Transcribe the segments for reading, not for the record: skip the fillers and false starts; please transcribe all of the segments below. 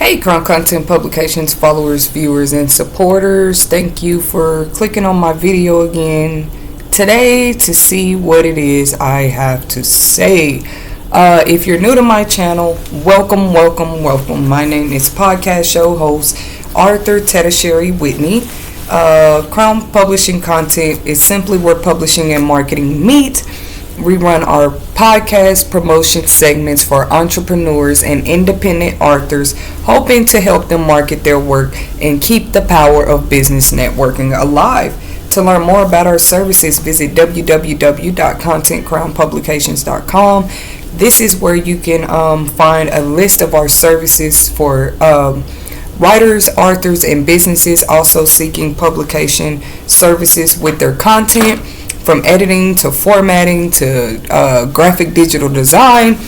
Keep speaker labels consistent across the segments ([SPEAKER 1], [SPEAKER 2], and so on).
[SPEAKER 1] Hey, Crown Content Publications followers, viewers, and supporters. Thank you for clicking on my video again today to see what it is I have to say. If you're new to my channel, welcome. My name is podcast show host Arthur Tedasheri Whitney. Crown Publishing Content is simply where publishing and marketing meet. We run our podcast promotion segments for entrepreneurs and independent authors, hoping to help them market their work and keep the power of business networking alive. To learn more about our services, visit www.contentcrownpublications.com. This is where you can find a list of our services for writers, authors, and businesses also seeking publication services with their content. From editing to formatting to graphic digital design,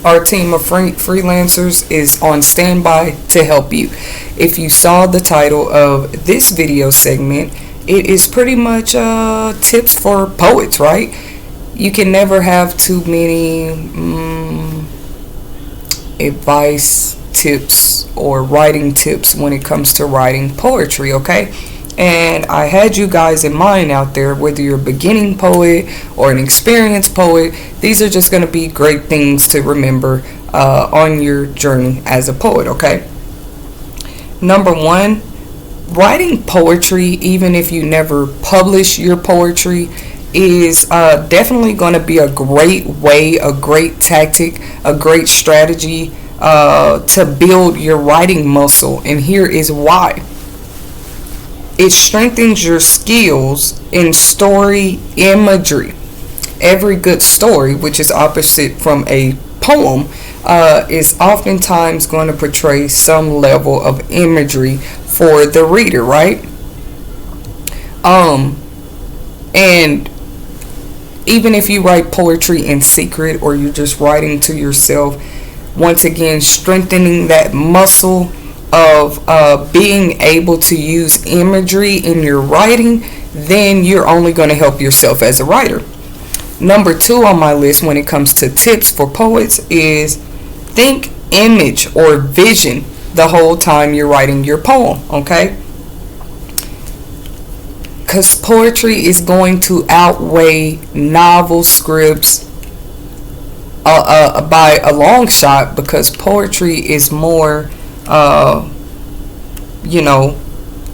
[SPEAKER 1] our team of freelancers is on standby to help you. If you saw the title of this video segment, it is pretty much tips for poets, right? You can never have too many advice tips or writing tips when it comes to writing poetry, okay? And I had you guys in mind out there, whether you're a beginning poet or an experienced poet. These are just going to be great things to remember on your journey as a poet, okay? Number one, writing poetry, even if you never publish your poetry, is definitely going to be a great way, a great tactic, a great strategy to build your writing muscle. And here is why. It strengthens your skills in story imagery. Every good story, which is opposite from a poem, is oftentimes going to portray some level of imagery for the reader, right? And even if you write poetry in secret or you're just writing to yourself, once again, strengthening that muscle of being able to use imagery in your writing, then you're only going to help yourself as a writer. Number two on my list when it comes to tips for poets is think image or vision the whole time you're writing your poem, okay? Because poetry is going to outweigh novel scripts by a long shot, because poetry is more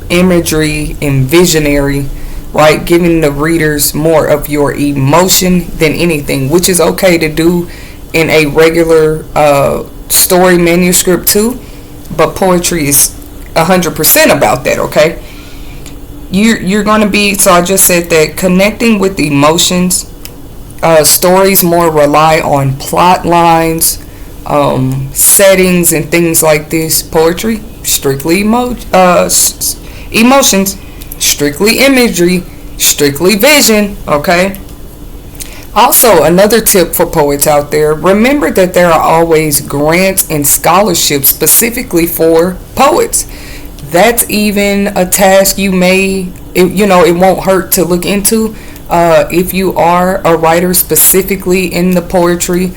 [SPEAKER 1] imagery and visionary, right? Giving the readers more of your emotion than anything, which is okay to do in a regular story manuscript too, but poetry is 100% about that, okay? You're going to be, so I just said that connecting with emotions. Stories more rely on plot lines, settings and things like this. Poetry, strictly emotions, strictly imagery, strictly vision, okay? Also, another tip for poets out there, remember that there are always grants and scholarships specifically for poets. That's even a task it won't hurt to look into. If you are a writer specifically in the poetry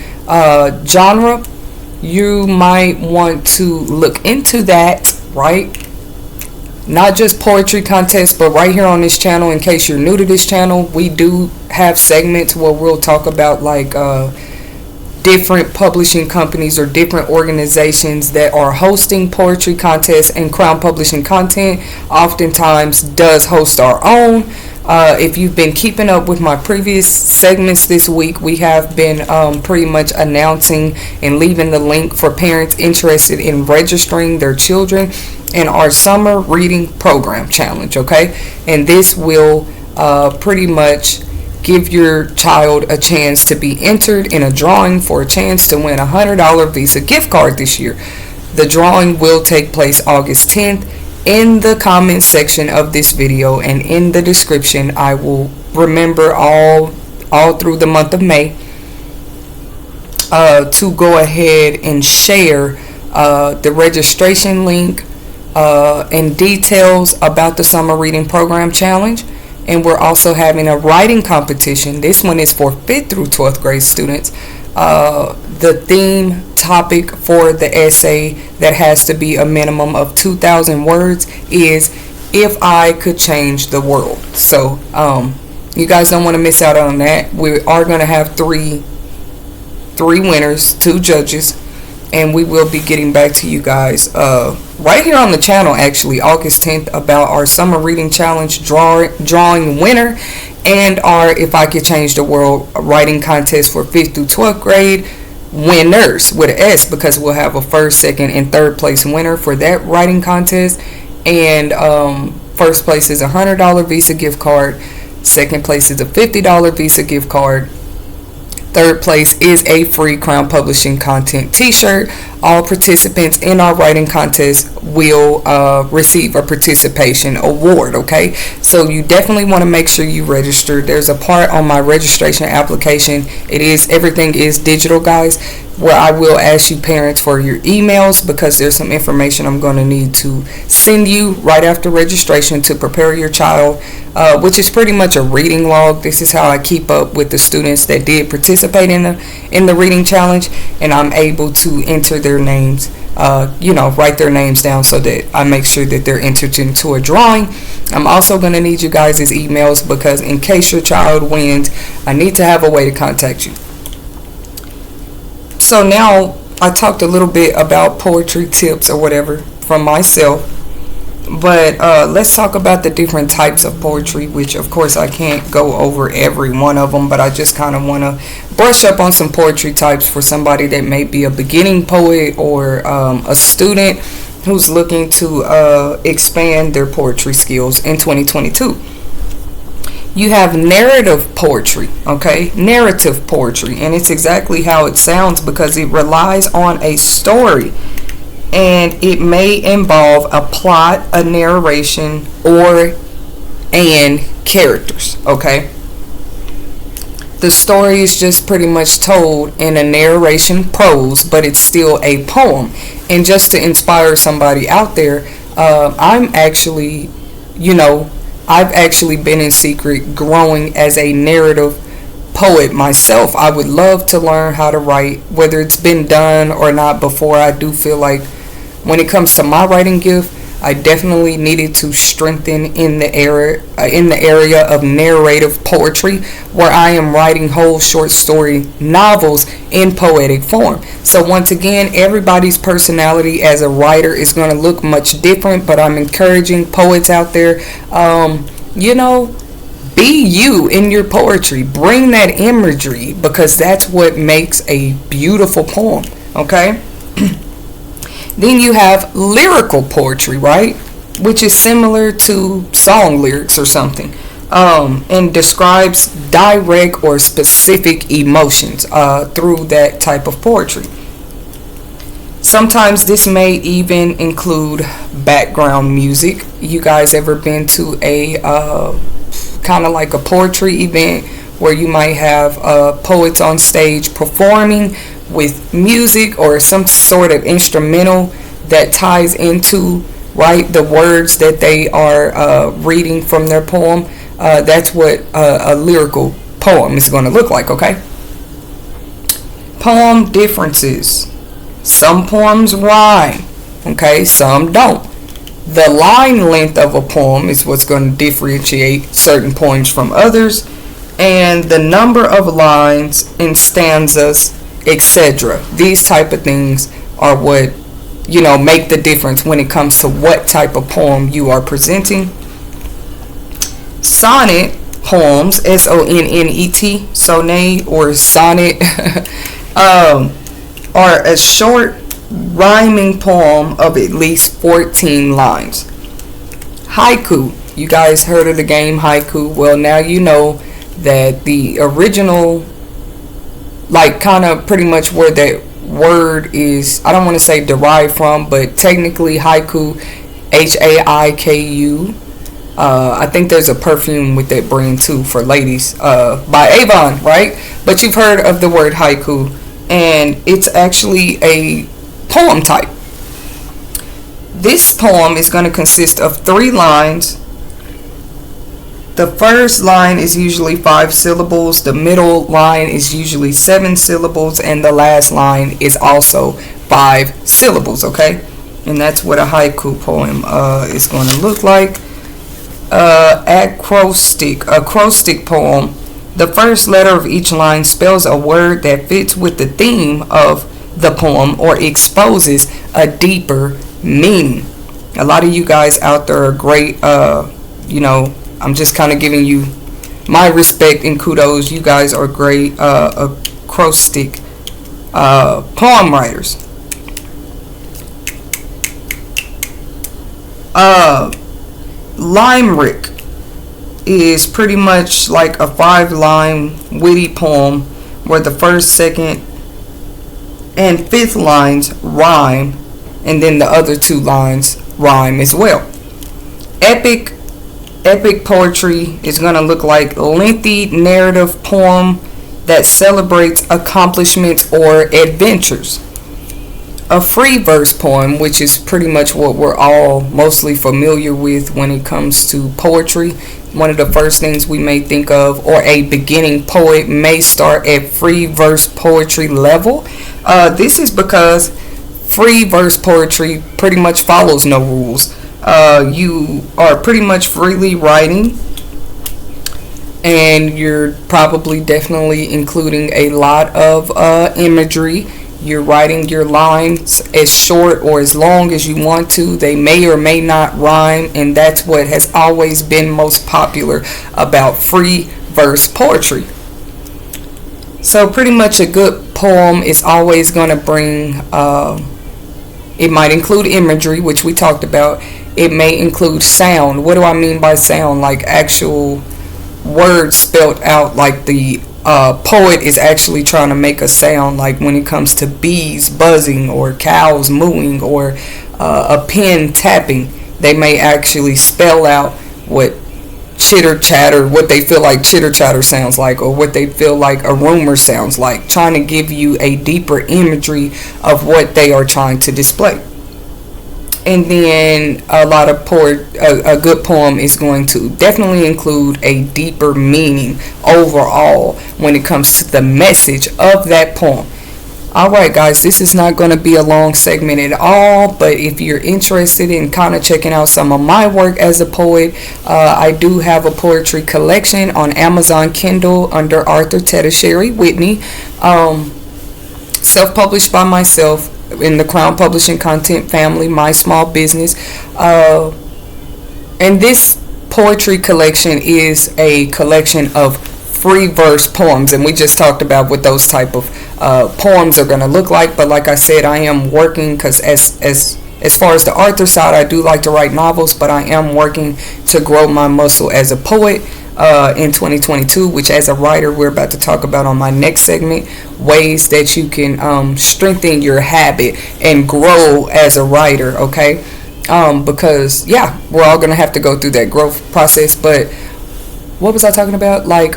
[SPEAKER 1] genre, you might want to look into that, right? Not just poetry contests, but right here on this channel, in case you're new to this channel, we do have segments where we'll talk about like different publishing companies or different organizations that are hosting poetry contests, and Crown Publishing Content oftentimes does host our own. If you've been keeping up with my previous segments this week, we have been pretty much announcing and leaving the link for parents interested in registering their children in our summer reading program challenge, okay? And this will pretty much give your child a chance to be entered in a drawing for a chance to win a $100 Visa gift card this year. The drawing will take place August 10th. In the comments section of this video and in the description, I will remember all through the month of May to go ahead and share the registration link and details about the Summer Reading Program Challenge. And we're also having a writing competition. This one is for 5th through 12th grade students. the theme topic for the essay that has to be a minimum of 2,000 words is if I could change the world. So you guys don't want to miss out on that. We are going to have three winners, 2 judges, and we will be getting back to you guys right here on the channel, actually, August 10th, about our summer reading challenge drawing winner and our If I Could Change the World writing contest for 5th through 12th grade winners with an S, because we'll have a first, second, and third place winner for that writing contest. And first place is a $100 Visa gift card. Second place is a $50 Visa gift card. Third place is a free Crown Publishing Content t-shirt. All participants in our writing contest will receive a participation award, okay? So you definitely want to make sure you register. There's a part on my registration application. Everything is digital, guys, where I will ask you parents for your emails, because there's some information I'm going to need to send you right after registration to prepare your child, which is pretty much a reading log. This is how I keep up with the students that did participate in the reading challenge, and I'm able to enter their names, write their names down so that I make sure that they're entered into a drawing. I'm also going to need you guys' emails, because in case your child wins, I need to have a way to contact you. So now I talked a little bit about poetry tips or whatever from myself, but let's talk about the different types of poetry, which of course I can't go over every one of them, but I just kind of want to brush up on some poetry types for somebody that may be a beginning poet or a student who's looking to expand their poetry skills in 2022. You have narrative poetry, okay? Narrative poetry, and it's exactly how it sounds, because it relies on a story, and it may involve a plot, a narration, and characters, okay? The story is just pretty much told in a narration prose, but it's still a poem. And just to inspire somebody out there, I've actually been in secret growing as a narrative poet myself. I would love to learn how to write, whether it's been done or not before. I do feel like when it comes to my writing gift, I definitely needed to strengthen in the area of narrative poetry, where I am writing whole short story novels in poetic form. So once again, everybody's personality as a writer is going to look much different, but I'm encouraging poets out there, be you in your poetry. Bring that imagery, because that's what makes a beautiful poem, okay? Then you have lyrical poetry, right? Which is similar to song lyrics or something, and describes direct or specific emotions through that type of poetry. Sometimes this may even include background music. You guys ever been to a kind of like a poetry event where you might have poets on stage performing with music or some sort of instrumental that ties into, right, the words that they are reading from their poem? That's what a lyrical poem is going to look like, okay? Poem differences. Some poems rhyme, okay? Some don't. The line length of a poem is what's going to differentiate certain poems from others, and the number of lines in stanzas, etc. These type of things are what, make the difference when it comes to what type of poem you are presenting. Sonnet poems, S-O-N-N-E-T, sonnet or sonnet, are a short rhyming poem of at least 14 lines. Haiku, you guys heard of the game haiku? Well, now you know that the original, like kind of pretty much where that word is, I don't want to say derived from, but technically haiku, H-A-I-K-U. I think there's a perfume with that brand too for ladies, by Avon, right? But you've heard of the word haiku, and it's actually a poem type. This poem is going to consist of 3 lines The first line is usually 5 syllables, the middle line is usually 7 syllables, and the last line is also 5 syllables, okay? And that's what a haiku poem is going to look like. Acrostic poem. The first letter of each line spells a word that fits with the theme of the poem or exposes a deeper meaning. A lot of you guys out there are great, I'm just kind of giving you my respect and kudos. You guys are great acrostic poem writers. Limerick is pretty much like a 5-line witty poem where the first, second, and 5th lines rhyme, and then the other 2 lines rhyme as well. Epic poetry is going to look like lengthy narrative poem that celebrates accomplishments or adventures. A free verse poem, which is pretty much what we're all mostly familiar with when it comes to poetry. One of the first things we may think of, or a beginning poet may start at free verse poetry level. This is because free verse poetry pretty much follows no rules. You are pretty much freely writing, and you're probably definitely including a lot of imagery. You're writing your lines as short or as long as you want to. They may or may not rhyme, and that's what has always been most popular about free verse poetry. So pretty much a good poem is always going to bring, it might include imagery, which we talked about. It may include sound. What do I mean by sound? Like actual words spelled out, like the poet is actually trying to make a sound, like when it comes to bees buzzing or cows mooing or a pen tapping. They may actually spell out what chitter chatter, what they feel like chitter chatter sounds like, or what they feel like a rumor sounds like, trying to give you a deeper imagery of what they are trying to display. And then a good poem is going to definitely include a deeper meaning overall when it comes to the message of that poem. Alright guys, this is not going to be a long segment at all, but if you're interested in kind of checking out some of my work as a poet, I do have a poetry collection on Amazon Kindle under Arthur Tedasheri Whitney, self-published by myself in the Crown Publishing Content family, my small business. And this poetry collection is a collection of free verse poems, and we just talked about what those type of poems are going to look like. But like I said, I am working, because as far as the Arthur side, I do like to write novels, but I am working to grow my muscle as a poet in 2022, which as a writer we're about to talk about on my next segment, ways that you can strengthen your habit and grow as a writer, okay? Because yeah, we're all gonna have to go through that growth process. But what was I talking about? Like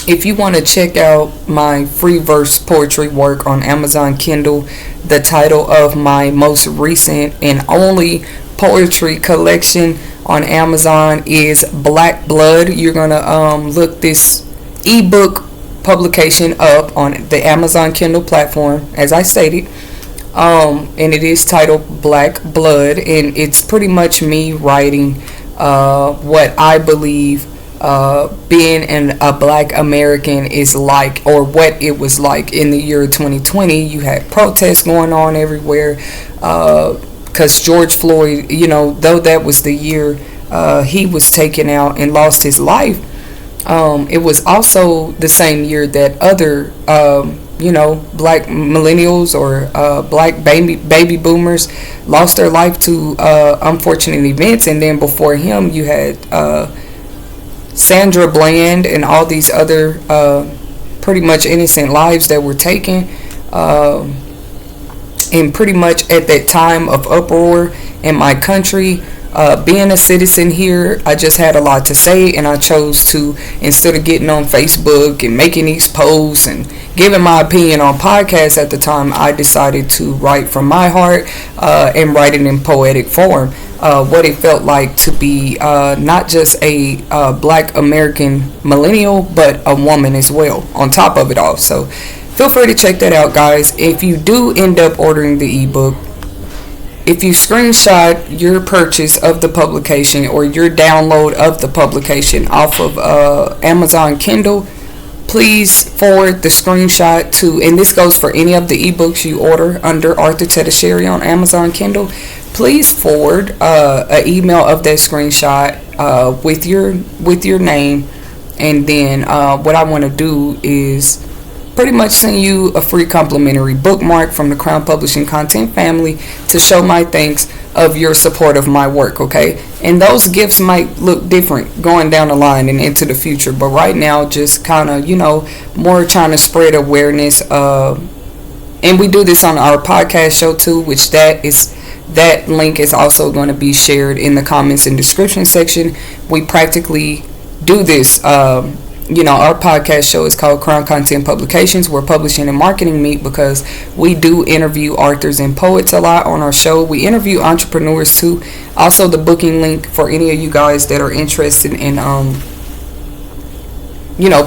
[SPEAKER 1] if you want to check out my free verse poetry work on Amazon Kindle, the title of my most recent and only poetry collection on Amazon is Black Blood. You're gonna look this ebook publication up on the Amazon Kindle platform, as I stated, and it is titled Black Blood, and it's pretty much me writing what I believe being a black American is like, or what it was like in the year 2020. You had protests going on everywhere, because George Floyd, though that was the year he was taken out and lost his life, it was also the same year that other black millennials or black baby boomers lost their life to unfortunate events. And then before him you had Sandra Bland and all these other pretty much innocent lives that were taken, and pretty much at that time of uproar in my country, Being a citizen here, I just had a lot to say, and I chose to, instead of getting on Facebook and making these posts and giving my opinion on podcasts at the time, I decided to write from my heart and write it in poetic form. What it felt like to be not just a black American millennial, but a woman as well, on top of it all. So feel free to check that out, guys. If you do end up ordering the ebook, if you screenshot your purchase of the publication or your download of the publication off of Amazon Kindle, please forward the screenshot to, and this goes for any of the ebooks you order under Arthur Tedescherry on Amazon Kindle, please forward an email of that screenshot with your name, and then what I want to do is pretty much send you a free complimentary bookmark from the Crown Publishing Content family to show my thanks of your support of my work, okay? And those gifts might look different going down the line and into the future, but right now just kind of, more trying to spread awareness. And we do this on our podcast show too, which that link is also going to be shared in the comments and description section. We practically do this. Our podcast show is called Crown Content Publications, where publishing and marketing meet, because we do interview authors and poets a lot on our show. We interview entrepreneurs too. Also, the booking link for any of you guys that are interested in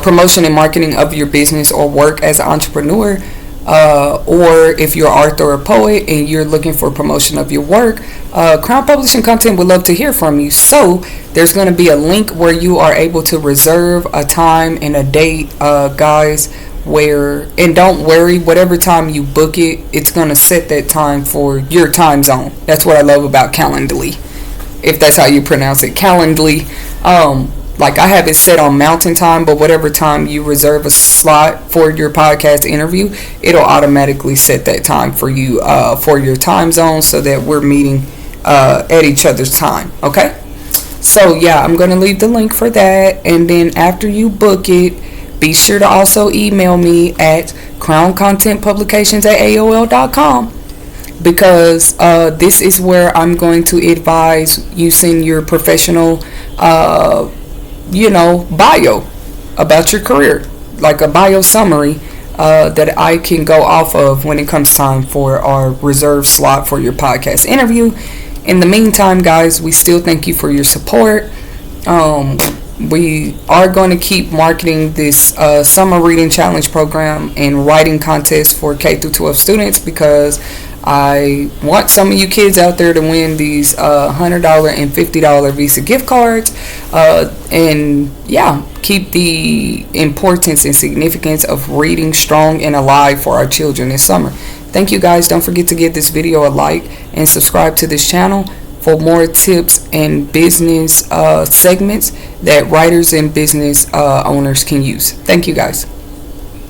[SPEAKER 1] promotion and marketing of your business or work as an entrepreneur, or if you're an author or poet and you're looking for promotion of your work, Crown Publishing Content would love to hear from you. So there's going to be a link where you are able to reserve a time and a date, guys, and don't worry, whatever time you book it, it's going to set that time for your time zone. That's what I love about Calendly, if that's how you pronounce it, Calendly. Like, I have it set on Mountain Time, but whatever time you reserve a slot for your podcast interview, it'll automatically set that time for you for your time zone, so that we're meeting at each other's time, okay? So, yeah, I'm going to leave the link for that, and then after you book it, be sure to also email me at crowncontentpublications@aol.com, because this is where I'm going to advise using your professional bio about your career, like a bio summary that I can go off of when it comes time for our reserved slot for your podcast interview. In the meantime, guys, we still thank you for your support. We are going to keep marketing this summer reading challenge program and writing contest for K through 12 students, because I want some of you kids out there to win these $100 and $50 Visa gift cards, and keep the importance and significance of reading strong and alive for our children this summer. Thank you, guys. Don't forget to give this video a like and subscribe to this channel for more tips and business segments that writers and business owners can use. Thank you, guys.